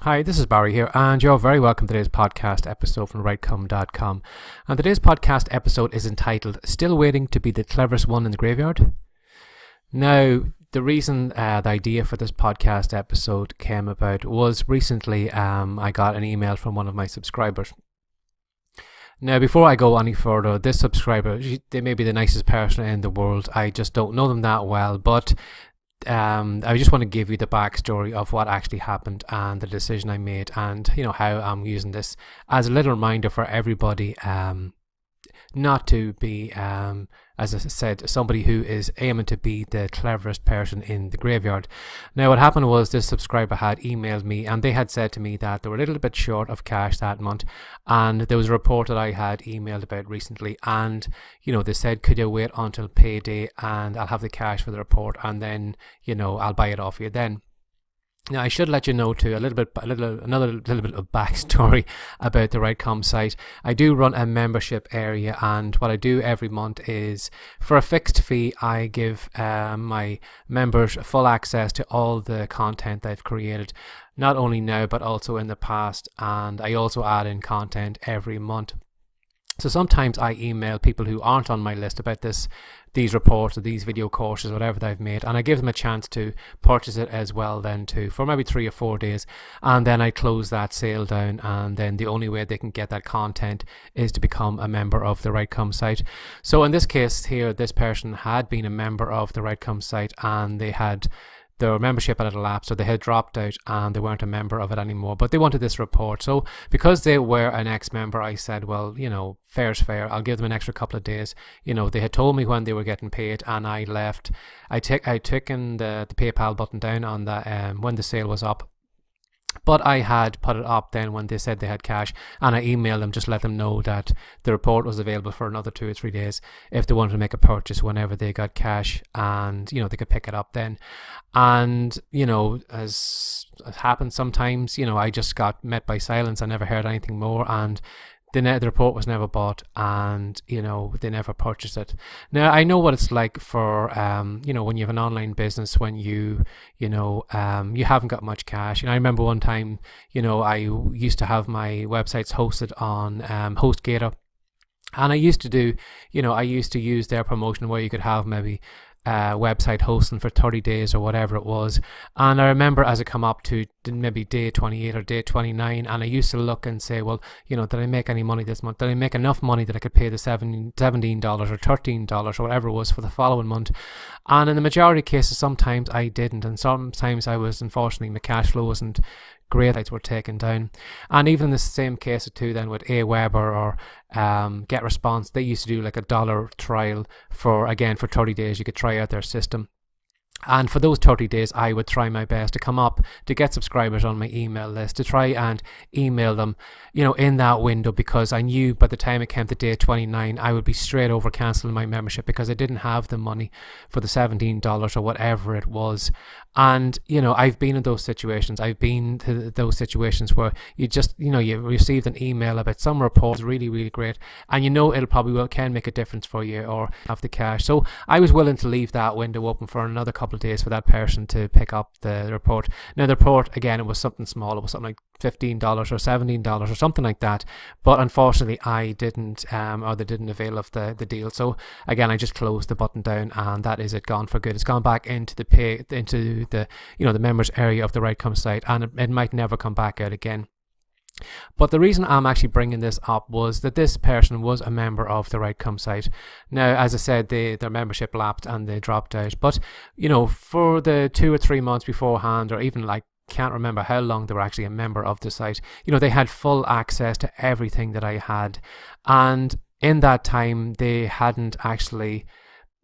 Hi, this is Barry here, and you're very welcome to today's podcast episode from WriteCome.com. And today's podcast episode is entitled Still Waiting to Be the Cleverest One in the Graveyard. Now, the reason the idea for this podcast episode came about was recently I got an email from one of my subscribers. Now, before I go any further, this subscriber, they may be the nicest person in the world. I just don't know them that well, but I just want to give you the backstory of what actually happened and the decision I made, and how I'm using this as a little reminder for everybody not to be, as I said, somebody who is aiming to be the cleverest person in the graveyard. Now, what happened was this subscriber had emailed me, and they had said to me that they were a little bit short of cash that month, and there was a report that I had emailed about recently, and they said, could you wait until payday and I'll have the cash for the report, and then I'll buy it off you then. Now, I should let you know too another little bit of backstory about the WriteCome site. I do run a membership area, and what I do every month is, for a fixed fee, I give my members full access to all the content I've created, not only now but also in the past, and I also add in content every month. So sometimes I email people who aren't on my list about these reports or these video courses, whatever they've made, and I give them a chance to purchase it as well then too, for maybe 3 or 4 days, and then I close that sale down, and then the only way they can get that content is to become a member of the WriteCome site. So in this case here, this person had been a member of the WriteCome site, and their membership had elapsed, so they had dropped out and they weren't a member of it anymore, but they wanted this report. So because they were an ex-member, I said, well, fair's fair, I'll give them an extra couple of days. They had told me when they were getting paid, and I left. I taken the PayPal button down on that when the sale was up. But I had put it up then when they said they had cash, and I emailed them, just let them know that the report was available for another 2 or 3 days if they wanted to make a purchase whenever they got cash, and they could pick it up then. And as happens sometimes, I just got met by silence. I never heard anything more, and the report was never bought, and they never purchased it. Now, I know what it's like for when you have an online business, when you haven't got much cash. I remember one time I used to have my websites hosted on HostGator, and I used to use their promotion where you could have maybe website hosting for 30 days or whatever it was. And I remember as it come up to maybe day 28 or day 29, and I used to look and say, well, did I make any money this month? Did I make enough money that I could pay the $17 or $13 or whatever it was for the following month? And in the majority of cases, sometimes I didn't, and sometimes I was, unfortunately, my cash flow wasn't great, sites were taken down. And even in the same case too then with Aweber or GetResponse, they used to do like a $1 trial for 30 days. You could try out their system, and for those 30 days I would try my best to come up to get subscribers on my email list, to try and email them in that window, because I knew by the time it came to day 29 I would be straight over cancelling my membership because I didn't have the money for the $17 or whatever it was. And I've been in those situations. I've been to those situations where you just you received an email about some report, really, really great, and it'll probably can make a difference for you or have the cash. So I was willing to leave that window open for another couple of days for that person to pick up the report. Now, the report, again, it was something small. It was something like $15 or $17 or something like that, but unfortunately I didn't or they didn't avail of the deal. So again, I just closed the button down, and that is it, gone for good. It's gone back into the members area of the WriteCome site, and it might never come back out again. But the reason I'm actually bringing this up was that this person was a member of the WriteCome site. Now, as I said, their membership lapsed and they dropped out, but for the 2 or 3 months beforehand, or even can't remember how long they were actually a member of the site, they had full access to everything that I had. And in that time they hadn't actually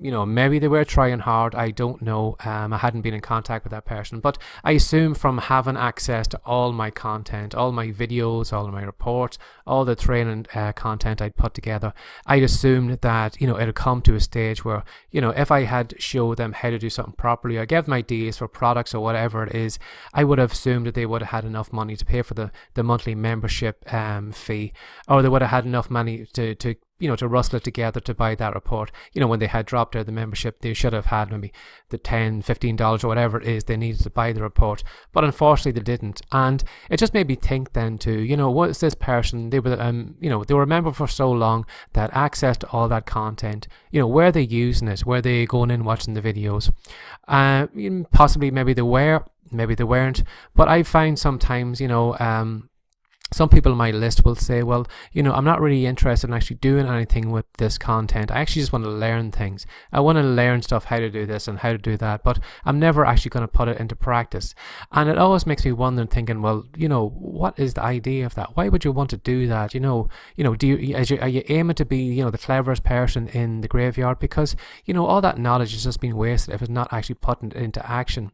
you know, maybe they were trying hard. I don't know. I hadn't been in contact with that person, but I assume from having access to all my content, all my videos, all of my reports, all the training content I'd put together, I'd assumed that, you know, it'd come to a stage where, you know, if I had showed them how to do something properly, or gave them ideas for products or whatever it is, I would have assumed that they would have had enough money to pay for the monthly membership fee, or they would have had enough money to to rustle it together to buy that report. When they had dropped out of the membership, they should have had maybe the $10-15 or whatever it is they needed to buy the report, but unfortunately they didn't. And it just made me think then too, what is this person, they were they were a member for so long, that access to all that content, were they using it, were they going in watching the videos? Possibly maybe they were, maybe they weren't, but I find sometimes some people on my list will say, well, I'm not really interested in actually doing anything with this content. I actually just want to learn things. I want to learn stuff, how to do this and how to do that, but I'm never actually going to put it into practice. And it always makes me wonder, thinking, well, what is the idea of that? Why would you want to do that? Are you aiming to be, the cleverest person in the graveyard? Because, all that knowledge has just been wasted if it's not actually putting it into action.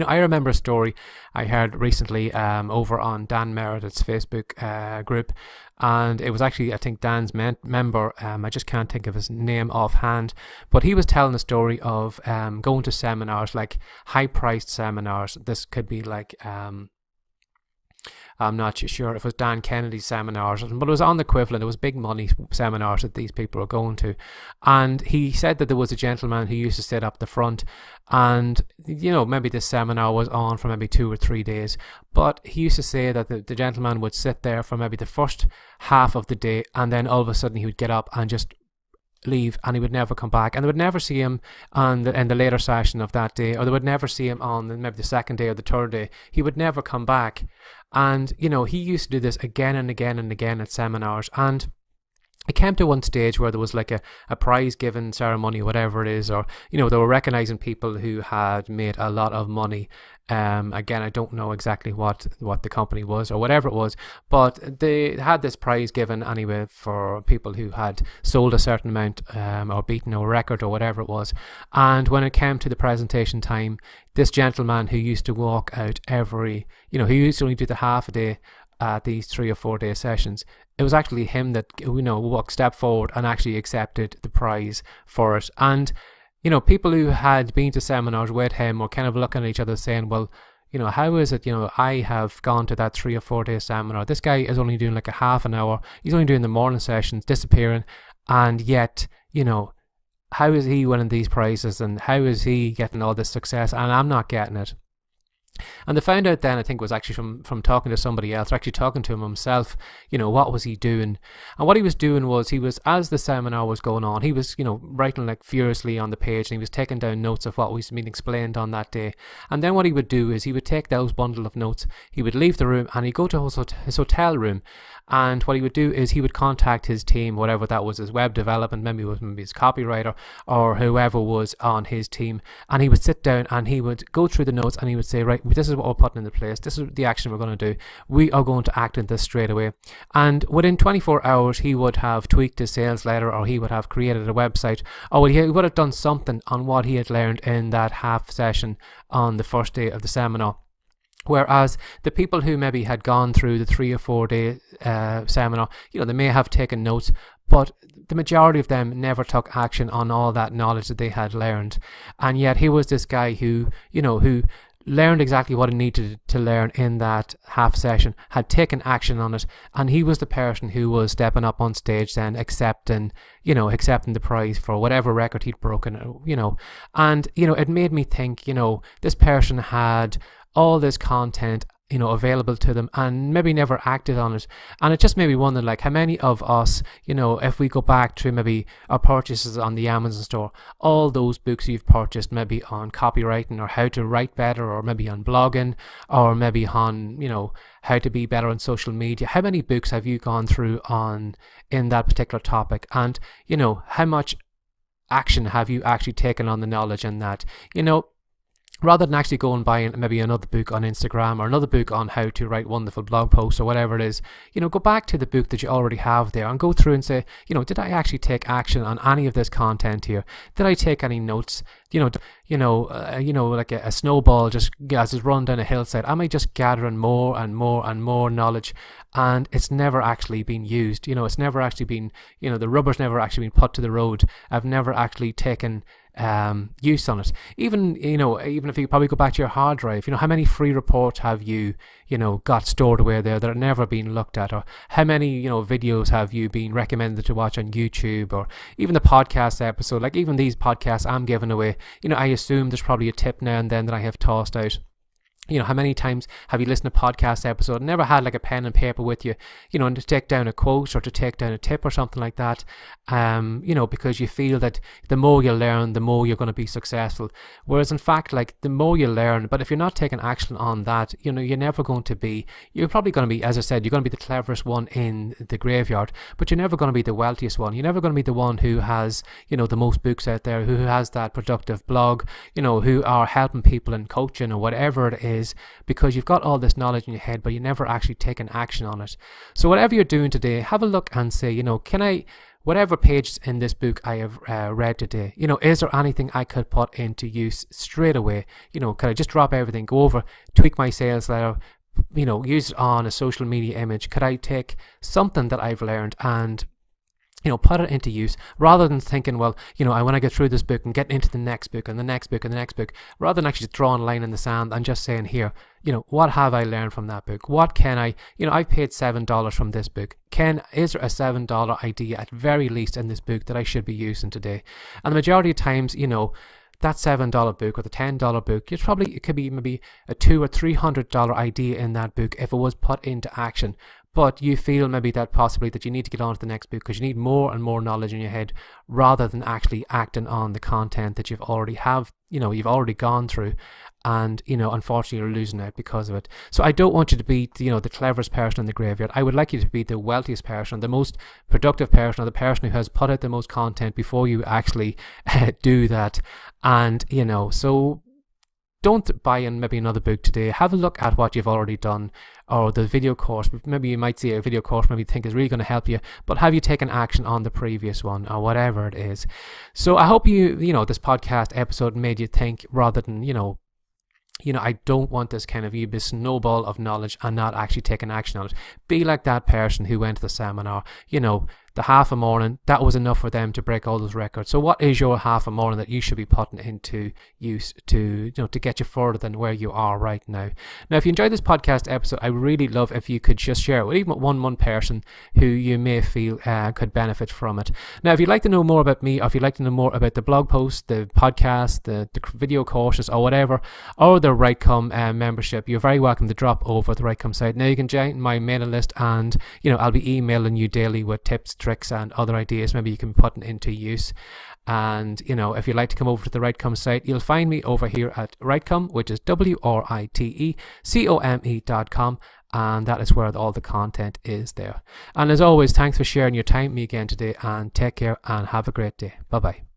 I remember a story I heard recently over on Dan Meredith's Facebook group, and it was actually, I think, Dan's member. I just can't think of his name offhand, but he was telling a story of going to seminars, like high-priced seminars. This could be like I'm not sure if it was Dan Kennedy's seminars, but it was on the equivalent. It was big money seminars that these people were going to. And he said that there was a gentleman who used to sit up the front, and maybe this seminar was on for maybe 2 or 3 days, but he used to say that the gentleman would sit there for maybe the first half of the day, and then all of a sudden he would get up and just leave, and he would never come back, and they would never see him in the later session of that day, or they would never see him on maybe the second day or the third day. He would never come back. And he used to do this again and again and again at seminars, and it came to one stage where there was like a prize giving ceremony, whatever it is, or they were recognizing people who had made a lot of money. Again, I don't know exactly what the company was or whatever it was, but they had this prize given anyway for people who had sold a certain amount or beaten a record or whatever it was. And when it came to the presentation time, this gentleman who used to walk out every, he used to only do the half a day at these 3 or 4 day sessions, it was actually him that stepped forward and actually accepted the prize for it. And people who had been to seminars with him were kind of looking at each other saying, well, how is it, I have gone to that 3 or 4 day seminar, this guy is only doing like a half an hour, he's only doing the morning sessions, disappearing, and yet how is he winning these prizes, and how is he getting all this success, and I'm not getting it? And they found out then, I think it was actually from talking to somebody else, or actually talking to him himself, what was he doing? And what he was doing was, as the seminar was going on, he was, writing like furiously on the page, and he was taking down notes of what was being explained on that day. And then what he would do is he would take those bundle of notes, he would leave the room, and he'd go to his hotel room. And what he would do is he would contact his team, whatever that was, his web development, maybe his copywriter, or whoever was on his team, and he would sit down and he would go through the notes, and he would say, right, this is what we're putting into place, this is the action we're going to do, we are going to act on this straight away. And within 24 hours he would have tweaked his sales letter, or he would have created a website, or he would have done something on what he had learned in that half session on the first day of the seminar. Whereas the people who maybe had gone through the 3 or 4 day seminar, they may have taken notes, but the majority of them never took action on all that knowledge that they had learned. And yet here was this guy who learned exactly what he needed to learn in that half session, had taken action on it, and he was the person who was stepping up on stage then, accepting the prize for whatever record he'd broken, and it made me think, this person had all this content available to them and maybe never acted on it. And it just made me wonder, like, how many of us, if we go back to maybe our purchases on the Amazon store, all those books you've purchased maybe on copywriting or how to write better, or maybe on blogging, or maybe on how to be better on social media, how many books have you gone through in that particular topic? And how much action have you actually taken on the knowledge in that? Rather than actually go and buy maybe another book on Instagram, or another book on how to write wonderful blog posts, or whatever it is, go back to the book that you already have there and go through and say, did I actually take action on any of this content here? Did I take any notes? Like a snowball just as it's run down a hillside. Am I just gathering more and more and more knowledge, and it's never actually been used? It's never actually been, the rubber's never actually been put to the road. I've never actually taken use on it. Even if you probably go back to your hard drive, how many free reports have you got stored away there that are never being looked at, or how many videos have you been recommended to watch on YouTube, or even the podcast episode, like even these podcasts I'm giving away, I assume there's probably a tip now and then that I have tossed out. How many times have you listened to a podcast episode and never had like a pen and paper with you, and to take down a quote or to take down a tip or something like that, because you feel that the more you learn, the more you're going to be successful. Whereas in fact, like the more you learn, but if you're not taking action on that, you're never going to be, you're probably going to be, as I said, you're going to be the cleverest one in the graveyard, but you're never going to be the wealthiest one. You're never going to be the one who has, the most books out there, who has that productive blog, who are helping people and coaching or whatever it is, because you've got all this knowledge in your head, but you never actually taken action on it. So whatever you're doing today, have a look and say, can I, whatever pages in this book I have read today, is there anything I could put into use straight away? Could I just drop everything, go over, tweak my sales letter, use it on a social media image? Could I take something that I've learned and put it into use, rather than thinking, well, I want to get through this book and get into the next book and the next book and the next book, rather than actually just drawing a line in the sand and just saying, here, what have I learned from that book? What can I, I've paid $7 from this book. Is there a $7 idea at very least in this book that I should be using today? And the majority of times, that $7 book or the $10 book, it could be maybe a $200 or $300 idea in that book if it was put into action. But you feel maybe that possibly that you need to get on to the next book because you need more and more knowledge in your head, rather than actually acting on the content that you've already gone through, and unfortunately you're losing out because of it. So I don't want you to be the cleverest person in the graveyard. I would like you to be the wealthiest person, the most productive person, or the person who has put out the most content before you actually do that. And so don't buy in maybe another book today. Have a look at what you've already done, or the video course. Maybe you might see a video course maybe you think is really going to help you, but have you taken action on the previous one, or whatever it is? So I hope this podcast episode made you think, rather than I don't want this kind of you be snowball of knowledge and not actually taking action on it. Be like that person who went to the seminar, the half a morning, that was enough for them to break all those records. So what is your half a morning that you should be putting into use to get you further than where you are right now? Now, if you enjoyed this podcast episode, I really love if you could just share it with even one person who you may feel could benefit from it. Now, if you'd like to know more about me, or if you'd like to know more about the blog posts, the podcast, the video courses, or whatever, or the WriteCome membership, you're very welcome to drop over the WriteCome site. Now you can join my mailing list, and I'll be emailing you daily with tips, tricks, and other ideas maybe you can put into use. And if you'd like to come over to the WriteCome site, you'll find me over here at WriteCome, which is WriteCome.com, and that is where all the content is there. And as always, thanks for sharing your time with me again today, and take care and have a great day. Bye bye.